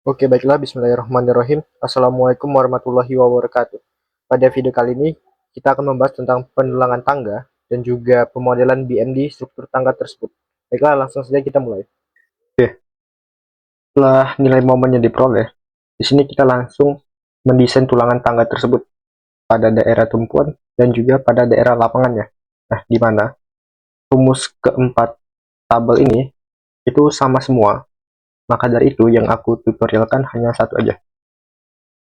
Oke, baiklah. Bismillahirrahmanirrahim. Assalamualaikum warahmatullahi wabarakatuh. Pada video kali ini, kita akan membahas tentang penelangan tangga dan juga pemodelan BMD struktur tangga tersebut. Baiklah, langsung saja kita mulai. Oke, setelah nilai momennya diperoleh, di sini kita langsung mendesain tulangan tangga tersebut pada daerah tumpuan dan juga pada daerah lapangannya. Nah, di mana rumus keempat tabel ini itu sama semua. Maka dari itu yang aku tutorialkan hanya satu aja.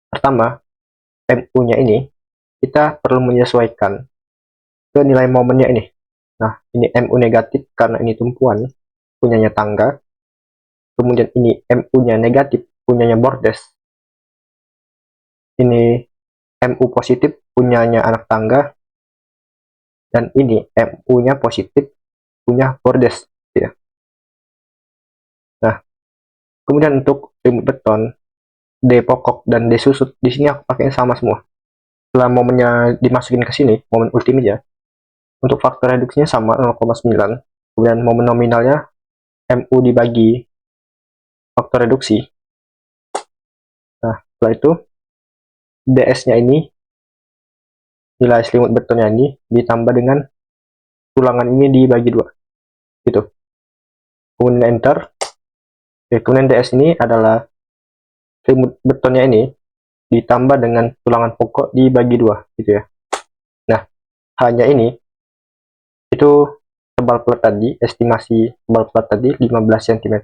Pertama, MU-nya ini kita perlu menyesuaikan ke nilai momennya ini. Nah, ini MU negatif karena ini tumpuan punyanya tangga. Kemudian ini MU-nya negatif punyanya bordes. Ini MU positif punyanya anak tangga. Dan ini MU-nya positif punya bordes. Ya. Nah, kemudian untuk remote beton, D pokok dan D susut di sini aku pakai sama semua. Setelah momennya dimasukin ke sini, momen ultimate ya, untuk faktor reduksinya sama 0,9. Kemudian momen nominalnya MU dibagi faktor reduksi. Nah, setelah itu DS-nya ini, nilai selimut betonnya ini ditambah dengan tulangan ini dibagi 2 gitu. Kemudian enter. Oke, kemudian DS ini adalah selimut betonnya ini ditambah dengan tulangan pokok dibagi 2 gitu ya. Nah, hanya ini itu tebal plat tadi, estimasi tebal plat tadi 15 cm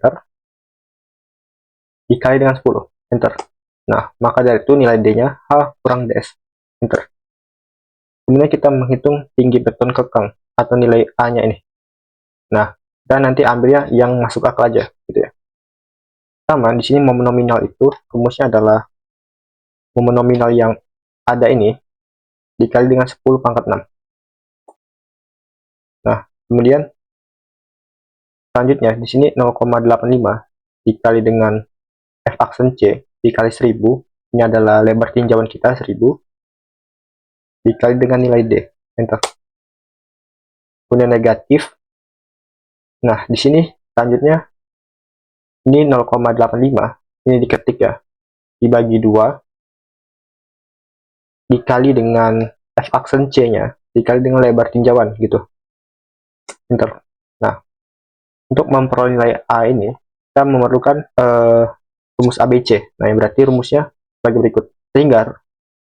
dikali dengan 10. Enter. Nah, maka dari itu nilai D-nya H kurang DS. Enter. Kemudian kita menghitung tinggi beton kekang atau nilai A-nya ini. Nah, kita nanti ambilnya yang masuk akal aja gitu ya. Sama di sini momen nominal itu rumusnya adalah momen nominal yang ada ini dikali dengan 10 pangkat 6. Nah, kemudian selanjutnya di sini 0,85 dikali dengan F aksen C dikali 1000. Ini adalah lebar tinjauan kita 1000 dikali dengan nilai D. Enter. Kemudian negatif. Nah, di sini selanjutnya ini 0,85 ini diketik ya, dibagi 2 dikali dengan F aksen C-nya dikali dengan lebar tinjauan gitu. Enter. Nah, untuk memperoleh nilai A ini kita memerlukan rumus ABC. Nah, yang berarti rumusnya sebagai berikut. Sehingga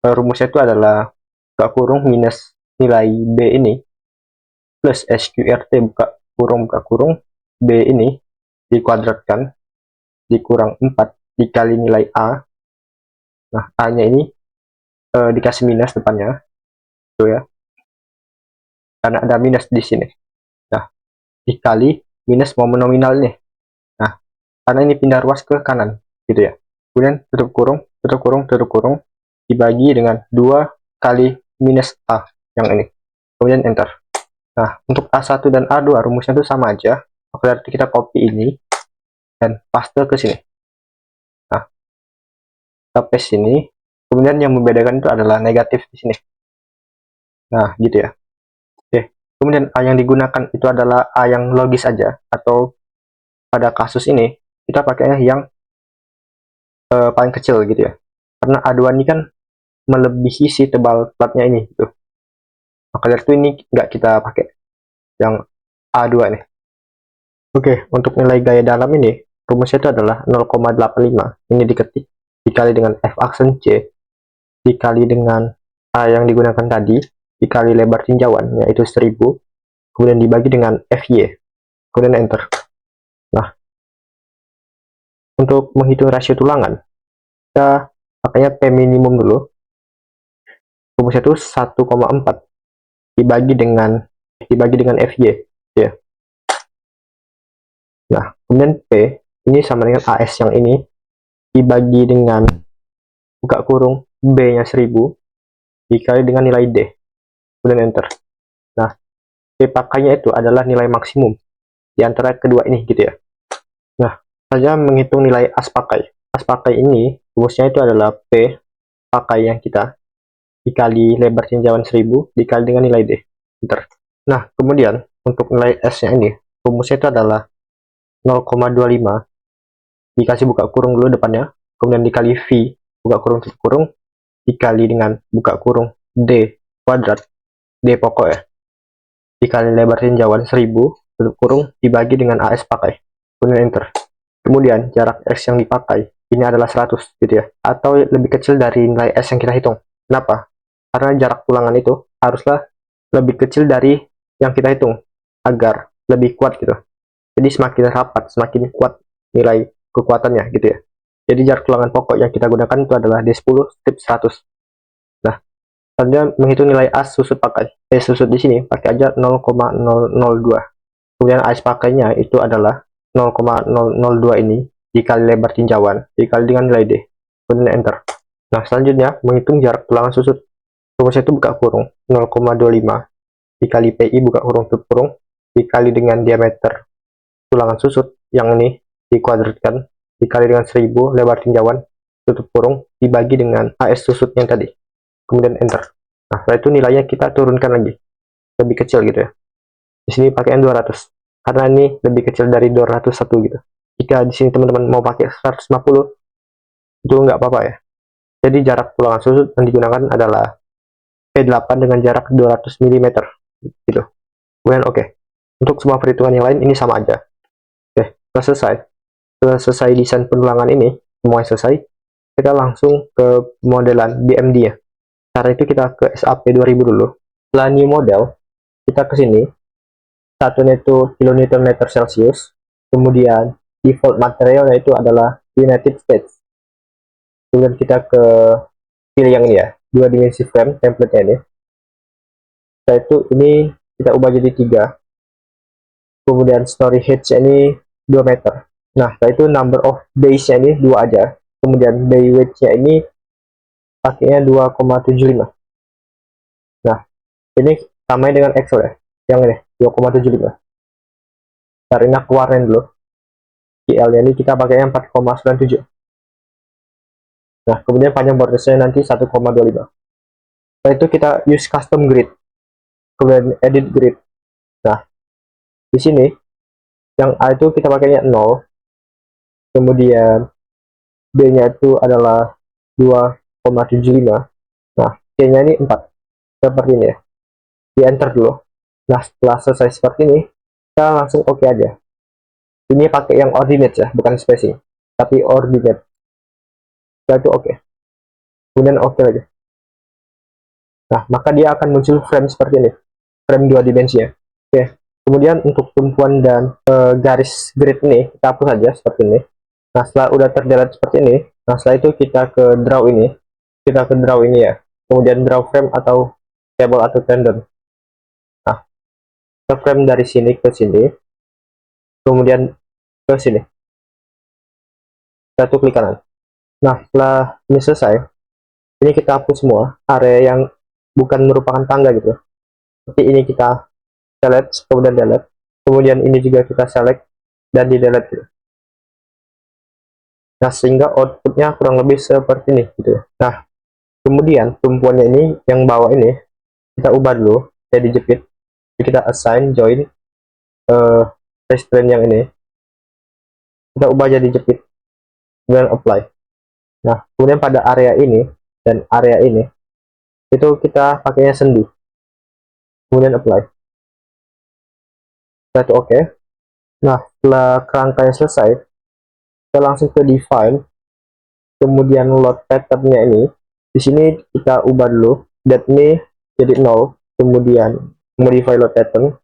rumusnya itu adalah buka kurung minus nilai B ini plus SQRT buka kurung B ini dikuadratkan dikurang 4 dikali nilai A. Nah, A-nya ini dikasih minus depannya tuh ya, karena ada minus di sini. Nah, dikali minus momen nominal nih. Nah, karena ini pindah ruas ke kanan gitu ya. Kemudian tutup kurung dibagi dengan 2 kali minus A yang ini. Kemudian enter. Nah, untuk A1 dan A2 rumusnya itu sama aja. Berarti kita copy ini dan paste ke sini. Nah, kita paste sini. Kemudian yang membedakan itu adalah negatif di sini. Nah, gitu ya. Oke. Kemudian A yang digunakan itu adalah A yang logis aja, atau pada kasus ini kita pakainya yang paling kecil gitu ya. Karena A2 ini kan melebihi si tebal platnya ini gitu. Maka dari itu ini nggak kita pakai yang A2 nih. Oke, untuk nilai gaya dalam ini rumusnya itu adalah 0,85. Ini diketik dikali dengan F aksen C dikali dengan A yang digunakan tadi dikali lebar tinjauan yaitu 1000, kemudian dibagi dengan FY, kemudian enter. Nah, untuk menghitung rasio tulangan kita pakainya P minimum dulu. Rumusnya itu 1,4 dibagi dengan FY ya. Nah, kemudian P ini sama dengan AS yang ini dibagi dengan buka kurung B-nya 1000 dikali dengan nilai D. Kemudian enter. Nah, P pakainya itu adalah nilai maksimum di antara kedua ini gitu ya. Nah, saja menghitung nilai as pakai. As pakai ini rumusnya itu adalah P pakai yang kita dikali lebar tinjauan 1000 dikali dengan nilai D. Enter. Nah, kemudian untuk nilai S-nya ini rumusnya itu adalah 0,25 dikasih buka kurung dulu depannya, kemudian dikali V, buka kurung tutup kurung, dikali dengan buka kurung D kuadrat, D pokok ya, dikali lebar tinjauan 1000, tutup kurung, dibagi dengan AS pakai, kemudian enter. Kemudian jarak X yang dipakai, ini adalah 100 gitu ya, atau lebih kecil dari nilai S yang kita hitung. Kenapa? Karena jarak tulangan itu haruslah lebih kecil dari yang kita hitung, agar lebih kuat gitu. Jadi semakin rapat, semakin kuat nilai kekuatannya gitu ya. Jadi jarak tulangan pokok yang kita gunakan itu adalah D10 strip 100. Nah, selanjutnya menghitung nilai AS susut pakai. Susut di sini pakai aja 0,002. Kemudian AS pakainya itu adalah 0,002 ini dikali lebar tinjauan, dikali dengan nilai D. Kemudian enter. Nah, selanjutnya menghitung jarak tulangan susut. Rumusnya itu buka kurung 0,25 dikali PI buka kurung tutup kurung dikali dengan diameter tulangan susut yang ini dikuadratkan dikali dengan 1000 lebar tinjauan tutup kurung dibagi dengan AS susut yang tadi, kemudian enter. Nah, setelah itu nilainya kita turunkan lagi lebih kecil gitu ya. Di sini pakai 200 karena ini lebih kecil dari 201 gitu. Jika di sini teman-teman mau pakai 150 itu nggak apa-apa ya. Jadi jarak tulangan susut yang digunakan adalah P8 dengan jarak 200 mm gitu. Kemudian oke. Untuk semua perhitungan yang lain ini sama aja. Oke, sudah selesai. Setelah selesai desain penulangan ini, semuanya selesai, kita langsung ke modelan BMD ya. Cara itu kita ke SAP 2000 dulu. Setelah new model, kita ke sini. Satunya itu kN Celsius. Kemudian default materialnya itu adalah United States. Kemudian kita ke pilih yang ini ya, 2 dimensi frame template-nya ini. Setelah itu ini kita ubah jadi 3. Kemudian story height-nya ini 2 meter. Nah, setelah itu number of days-nya ini 2 aja. Kemudian day weight-nya ini pakainya 2,75. Nah, ini sama dengan Excel ya. Yang ini 2,75. Ntar ini aku warnain dulu. GL-nya ini kita pakainya 4,97. Nah, kemudian panjang bordersnya nanti 1,25. Setelah itu kita use custom grid. Kemudian edit grid. Nah, di sini yang A itu kita pakainya 0. Kemudian B-nya itu adalah 2,75. Nah, C-nya ini 4. Seperti ini ya. Di enter dulu. Nah, setelah selesai seperti ini, kita langsung oke aja. Ini pakai yang ordinate ya, bukan spacing, tapi ordinate. Setelah itu oke. Kemudian oke lagi. Nah, maka dia akan muncul frame seperti ini. Frame 2 dimensi ya. Oke. Kemudian untuk tumpuan dan garis grid ini, kita hapus saja seperti ini. Nah, setelah udah terdelete seperti ini, nah setelah itu kita ke draw ini. Kita ke draw ini ya. Kemudian draw frame atau table atau tendon. Nah, kita frame dari sini ke sini. Kemudian ke sini. Satu klik kanan. Nah, setelah ini selesai, ini kita hapus semua area yang bukan merupakan tangga gitu. Seperti ini kita select, kemudian delete. Kemudian ini juga kita select dan di delete gitu. Nah, sehingga outputnya kurang lebih seperti ini gitu. Nah, kemudian tumpuannya ini yang bawah ini kita ubah dulu jadi jepit. Jadi kita assign join restraint yang ini kita ubah jadi jepit, kemudian apply. Nah, kemudian pada area ini dan area ini itu kita pakainya sendi, kemudian apply. Setelah itu oke. Nah, setelah kerangkanya selesai, kita langsung ke define, kemudian load pattern-nya ini. Di sini kita ubah dulu that me jadi 0, kemudian modify load pattern.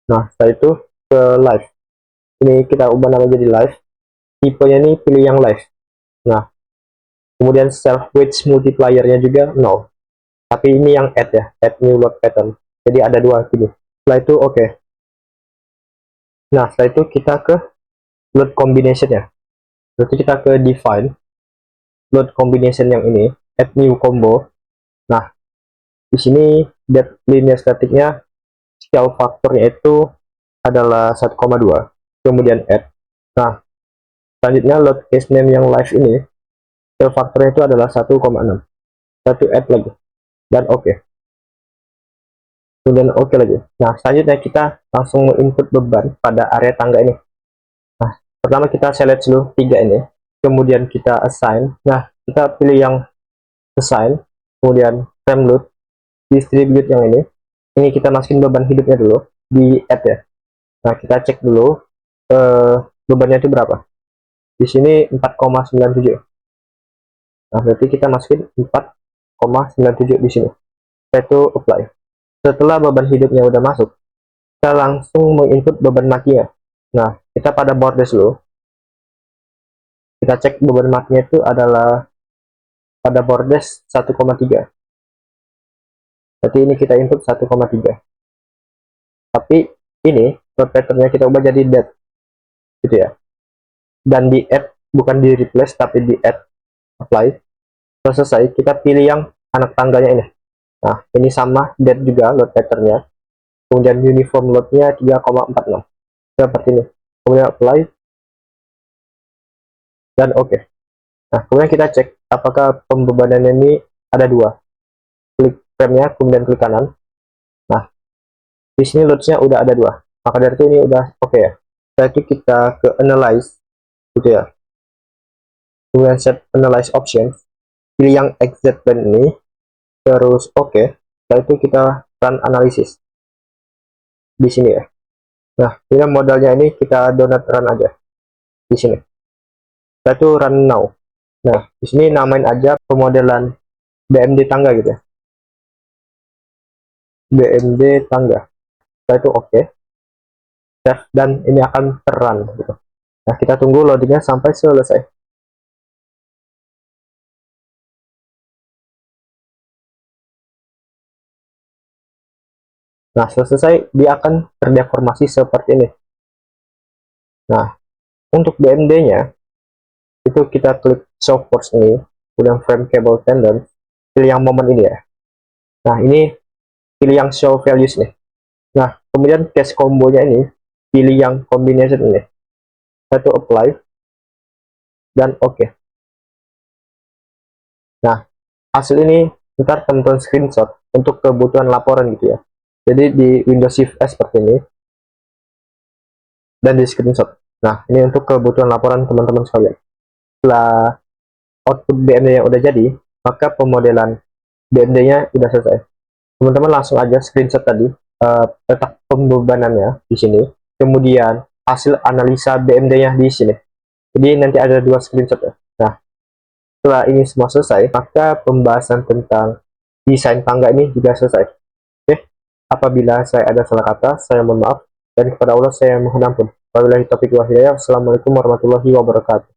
Nah, setelah itu ke live. Ini kita ubah nama jadi live. Tipenya ini pilih yang live. Nah, kemudian self weight multiplier-nya juga 0. Tapi ini yang add ya, add new load pattern. Jadi ada 2 gini. Setelah itu oke. Nah, setelah itu kita ke load combination ya. Berarti kita ke define load combination yang ini, add new combo. Nah, di sini that linear static-nya scale faktornya itu adalah 1,2. Kemudian add. Nah, selanjutnya load case name yang live ini scale faktornya itu adalah 1,6. Satu add lagi dan oke. Kemudian oke lagi. Nah, selanjutnya kita langsung input beban pada area tangga ini. Nah, pertama kita select dulu 3 ini. kemudian kita assign. Nah, kita pilih yang assign, kemudian frame load, distribute yang ini kita masukin beban hidupnya dulu di add ya. Nah, kita cek dulu bebannya itu berapa. Di sini 4,97. Nah, berarti kita masukin 4,97 di sini. Itu apply. Setelah beban hidupnya udah masuk, kita langsung menginput beban matinya. Nah, kita pada bordes dulu. Kita cek beban matinya itu adalah pada bordes 1,3. Berarti ini kita input 1,3. Tapi ini load patternnya kita ubah jadi dead, gitu ya. Dan di add, bukan di replace tapi di add, apply. Selesai, kita pilih yang anak tangganya ini. Nah, ini sama dead juga load patternnya. Kemudian uniform loadnya 3,46 seperti ini. Kemudian apply dan oke. Nah, kemudian kita cek apakah pembebanan ini ada dua. Klik frame-nya, kemudian klik kanan. Nah, di sini loads-nya udah ada dua. Maka dari itu ini udah oke ya. Setelah itu kita ke analyze, gitu ya. Kemudian set analyze options. Pilih yang exit plan ini. Terus oke. Setelah itu kita run analysis. Di sini ya. Nah, ini modalnya ini kita donat run aja. Di sini. Setelah itu run now. Nah, di sini namain aja pemodelan BMD tangga gitu ya. BMD tangga. Setelah itu oke. Save dan ini akan terrun gitu. Nah, kita tunggu loadingnya sampai selesai. Nah, selesai dia akan terdeformasi seperti ini. Nah, untuk BMD-nya itu kita klik show force ini, kemudian frame cable tendon, pilih yang moment ini ya. Nah, ini pilih yang show values nih. Nah, kemudian case combo-nya ini pilih yang combination ini. Satu apply dan oke. Nah, hasil ini ntar teman-teman screenshot untuk kebutuhan laporan gitu ya. Jadi di Windows Shift S seperti ini dan di screenshot. Nah, ini untuk kebutuhan laporan teman-teman sekalian. Setelah output BMD yang udah jadi, maka pemodelan BMD-nya udah selesai. Teman-teman langsung aja screenshot tadi letak pembebanannya di sini, kemudian hasil analisa BMD-nya di sini. Jadi nanti ada dua screenshot ya. Nah, setelah ini semua selesai, maka pembahasan tentang desain tangga ini juga selesai. Oke, apabila saya ada salah kata, saya mohon maaf, dan kepada Allah saya mohon ampun. Wabillahi taufiq wal hidayah. Assalamualaikum warahmatullahi wabarakatuh.